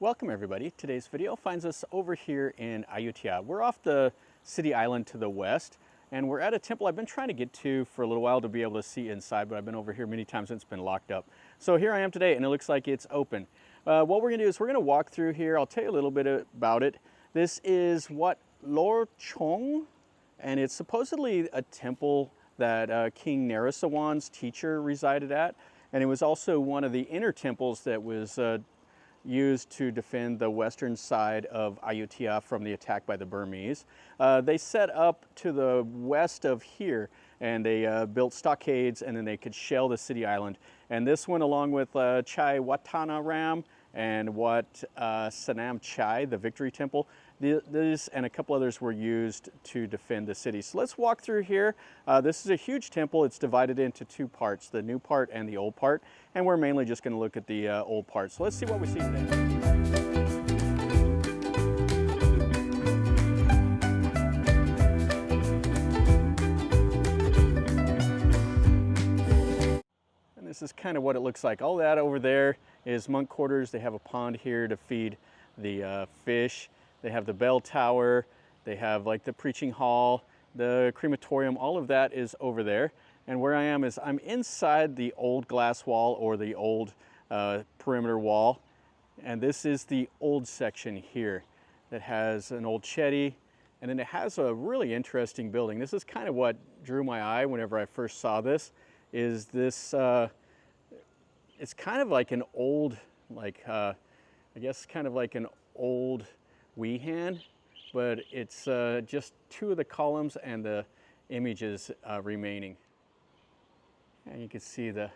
Welcome everybody. Today's video finds us over here in Ayutthaya. We're off the city island to the west, and we're at a temple I've been trying to get to for a little while to be able to see inside, but I've been over here many times and it's been locked up. So here I am today and it looks like it's open. What we're gonna do is we're gonna walk through here. I'll tell you a little bit about it. This is Wat Lot Chong, and it's supposedly a temple that King Narasawan's teacher resided at. And it was also one of the inner temples that was used to defend the western side of Ayutthaya from the attack by the Burmese. They set up to the west of here, and they built stockades, and then they could shell the city island. And this one, along with Chai Watanaram and Wat Sanam Chai, the victory temple, this and a couple others were used to defend the city. So let's walk through here. This is a huge temple. It's divided into two parts, the new part and the old part. And we're mainly just going to look at the old part. So let's see what we see today. And this is kind of what it looks like. All that over there is monk quarters. They have a pond here to feed the fish. They have the bell tower, they have like the preaching hall, the crematorium, all of that is over there. And where I am is I'm inside the old glass wall or the old perimeter wall. And this is the old section here that has an old chetty, and then it has a really interesting building. This is kind of what drew my eye whenever I first saw this, is this, it's kind of like an old, I guess kind of like an old Wehan, but it's just two of the columns and the images remaining. And you can see the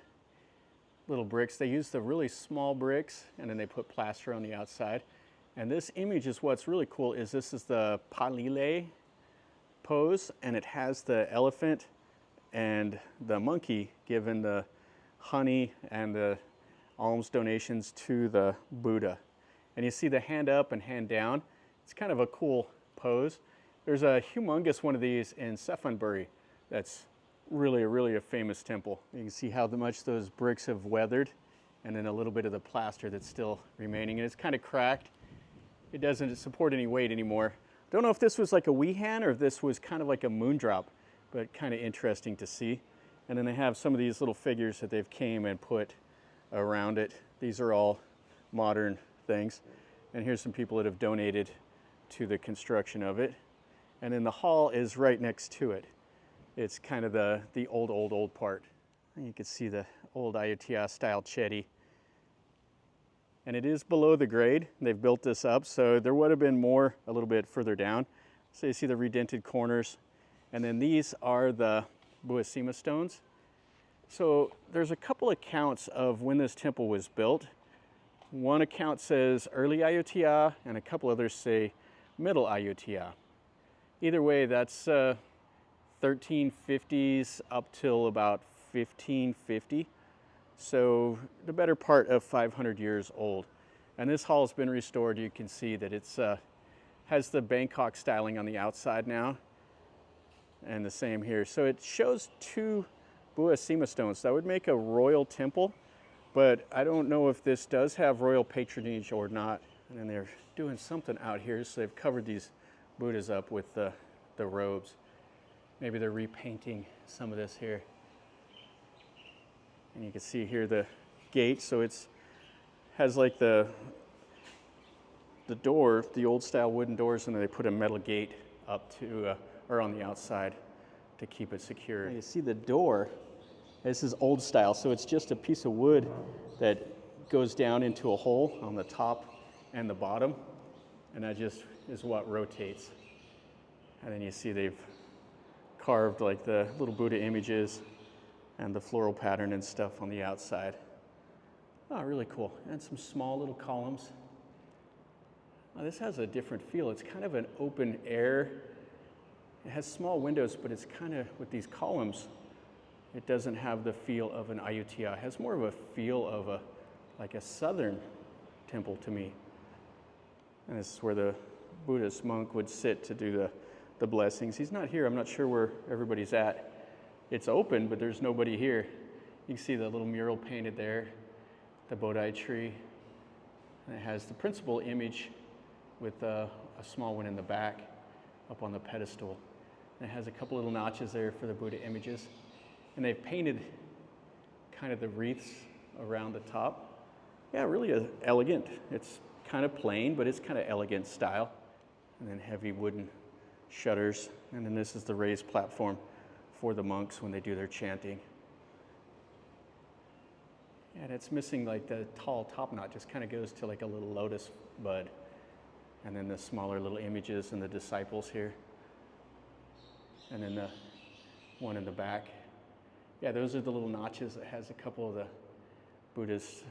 little bricks. They use the really small bricks, and then they put plaster on the outside. And this image is what's really cool, is this is the Palile pose, and it has the elephant and the monkey giving the honey and the alms donations to the Buddha. And you see the hand up and hand down. It's kind of a cool pose. There's a humongous one of these in Sephanburi that's really a famous temple. You can see how much those bricks have weathered, and then a little bit of the plaster that's still remaining. And it's kind of cracked. It doesn't support any weight anymore. Don't know if this was like a Wehan or if this was kind of like a moondrop, but kind of interesting to see. And then they have some of these little figures that they've came and put around it. These are all modern things. And here's some people that have donated to the construction of it. And then the hall is right next to it. It's kind of the old part. And you can see the old Ayutthaya style chetty. And it is below the grade. They've built this up, so there would have been more a little bit further down. So you see the redented corners. And then these are the sema stones. So there's a couple accounts of when this temple was built. One account says early Ayutthaya, and a couple others say middle Ayutthaya. Either way, that's 1350s up till about 1550. So the better part of 500 years old. And this hall has been restored. You can see that it's has the Bangkok styling on the outside now. And the same here. So it shows two sema stones. That would make a royal temple. But I don't know if this does have royal patronage or not. And then they're doing something out here, so they've covered these Buddhas up with the robes. Maybe they're repainting some of this here. And you can see here the gate, so it's has like the door, the old style wooden doors, and then they put a metal gate up to, or on the outside to keep it secure. And you see the door. This is old style, so it's just a piece of wood that goes down into a hole on the top and the bottom, and that just is what rotates. And then you see they've carved like the little Buddha images and the floral pattern and stuff on the outside. Oh, really cool. And some small little columns. Oh, this has a different feel. It's kind of an open air. It has small windows, but it's kind of, with these columns, it doesn't have the feel of an Ayutthaya. It has more of a feel of like a southern temple to me. And this is where the Buddhist monk would sit to do the blessings. He's not here. I'm not sure where everybody's at. It's open, but there's nobody here. You can see the little mural painted there, the Bodhi tree. And it has the principal image with a small one in the back up on the pedestal. And it has a couple little notches there for the Buddha images. And they've painted kind of the wreaths around the top. Yeah, really elegant. It's kind of plain, but it's kind of elegant style. And then heavy wooden shutters. And then this is the raised platform for the monks when they do their chanting. And it's missing like the tall top knot, just kind of goes to like a little lotus bud. And then the smaller little images and the disciples here. And then the one in the back. Yeah, those are the little notches that has a couple of the Buddhist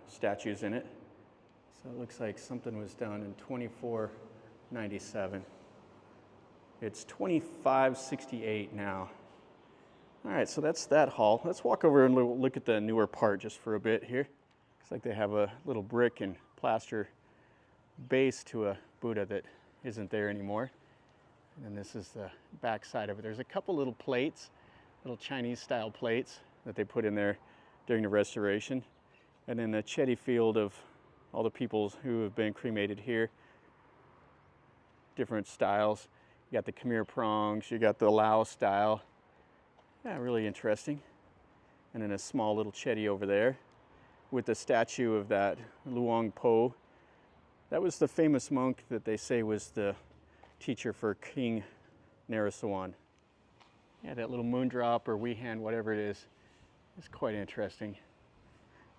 statues in it. So it looks like something was done in 2497. It's 2568 now. All right, so that's that hall. Let's walk over and look at the newer part just for a bit here. Looks like they have a little brick and plaster base to a Buddha that isn't there anymore. And then this is the back side of it. There's a couple little plates, little Chinese style plates that they put in there during the restoration. And then the Chetty field of all the people who have been cremated here. Different styles. You got the Khmer prongs, you got the Lao style. Yeah, really interesting. And then a small little Chetty over there with the statue of that Luang Po. That was the famous monk that they say was the teacher for King Narasawan. Yeah, that little moondrop or wehan, whatever it is quite interesting.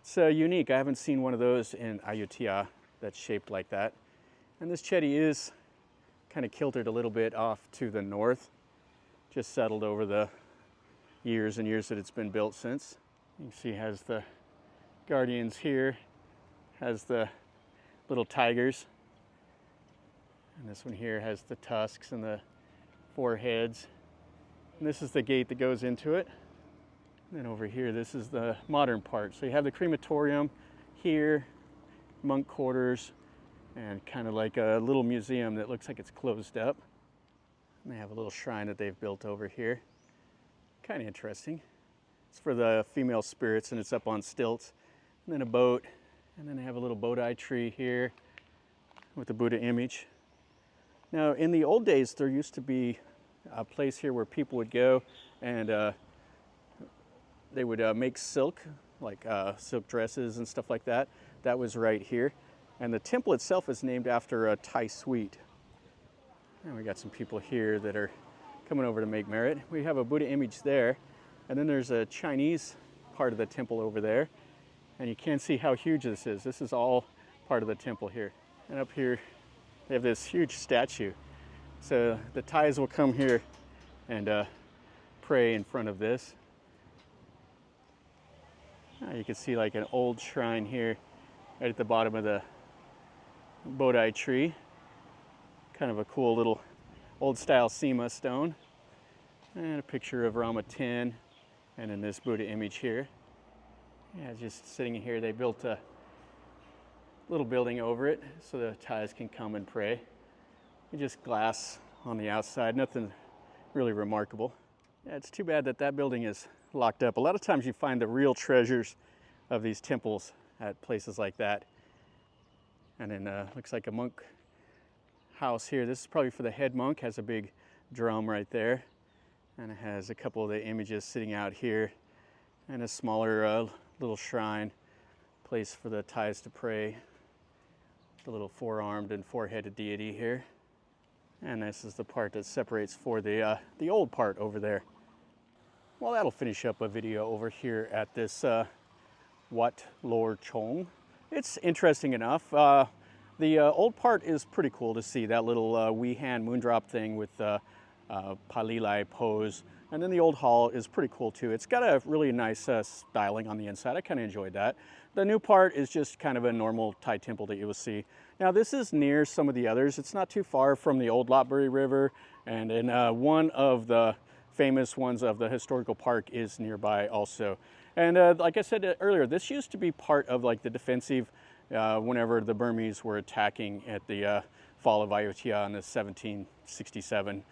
It's unique. I haven't seen one of those in Ayutthaya that's shaped like that. And this Chetty is kind of kiltered a little bit off to the north, just settled over the years and years that it's been built since. You can see it has the guardians here, has the little tigers. And this one here has the tusks and the four heads. And this is the gate that goes into it. And then over here, this is the modern part. So you have the crematorium here, monk quarters, and kind of like a little museum that looks like it's closed up. And they have a little shrine that they've built over here. Kind of interesting. It's for the female spirits and it's up on stilts. And then a boat. And then they have a little bodhi tree here with the Buddha image. Now, in the old days, there used to be a place here where people would go and they would make silk, like silk dresses and stuff like that. That was right here. And the temple itself is named after a Thai sweet. And we got some people here that are coming over to make merit. We have a Buddha image there. And then there's a Chinese part of the temple over there. And you can see how huge this is. This is all part of the temple here. And up here, they have this huge statue. So the Thais will come here and pray in front of this. You can see like an old shrine here right at the bottom of the Bodhi tree. Kind of a cool little old style sema stone. And a picture of Rama 10 and then this Buddha image here. Yeah, just sitting here, they built a little building over it so the Thais can come and pray. And just glass on the outside, nothing really remarkable. Yeah, it's too bad that that building is locked up. A lot of times you find the real treasures of these temples at places like that. And then looks like a monk house here. This is probably for the head monk, has a big drum right there. And it has a couple of the images sitting out here and a smaller little shrine, place for the Thais to pray. The little four-armed and four-headed deity here. And this is the part that separates for the old part over there. Well, that'll finish up a video over here at this Wat Lot Chong. It's interesting enough. The old part is pretty cool to see, that little wehan moondrop thing with Palilai pose. And then the old hall is pretty cool too. It's got a really nice styling on the inside. I kind of enjoyed that. The new part is just kind of a normal Thai temple that you will see. Now this is near some of the others. It's not too far from the old Lopburi River, and in one of the famous ones of the historical park is nearby also. And like I said earlier, this used to be part of like the defensive whenever the Burmese were attacking at the fall of Ayutthaya in the 1767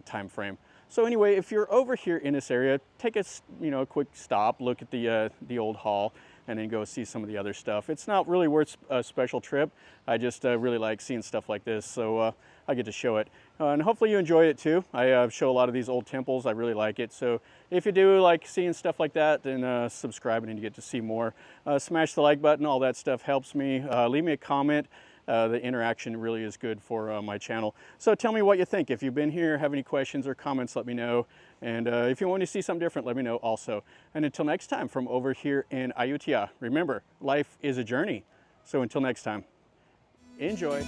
time frame. So anyway, if you're over here in this area, take a quick stop, look at the old hall. and then go see some of the other stuff. It's not really worth a special trip. I just really like seeing stuff like this, so I get to show it. And hopefully you enjoy it too. I show a lot of these old temples. I really like it. So if you do like seeing stuff like that, then subscribe and you get to see more. Smash the like button. All that stuff helps me. Leave me a comment. The interaction really is good for my channel. So tell me what you think. If you've been here, have any questions or comments, let me know. And if you want to see something different, let me know also. And until next time from over here in Ayutthaya, remember, life is a journey. So until next time, enjoy.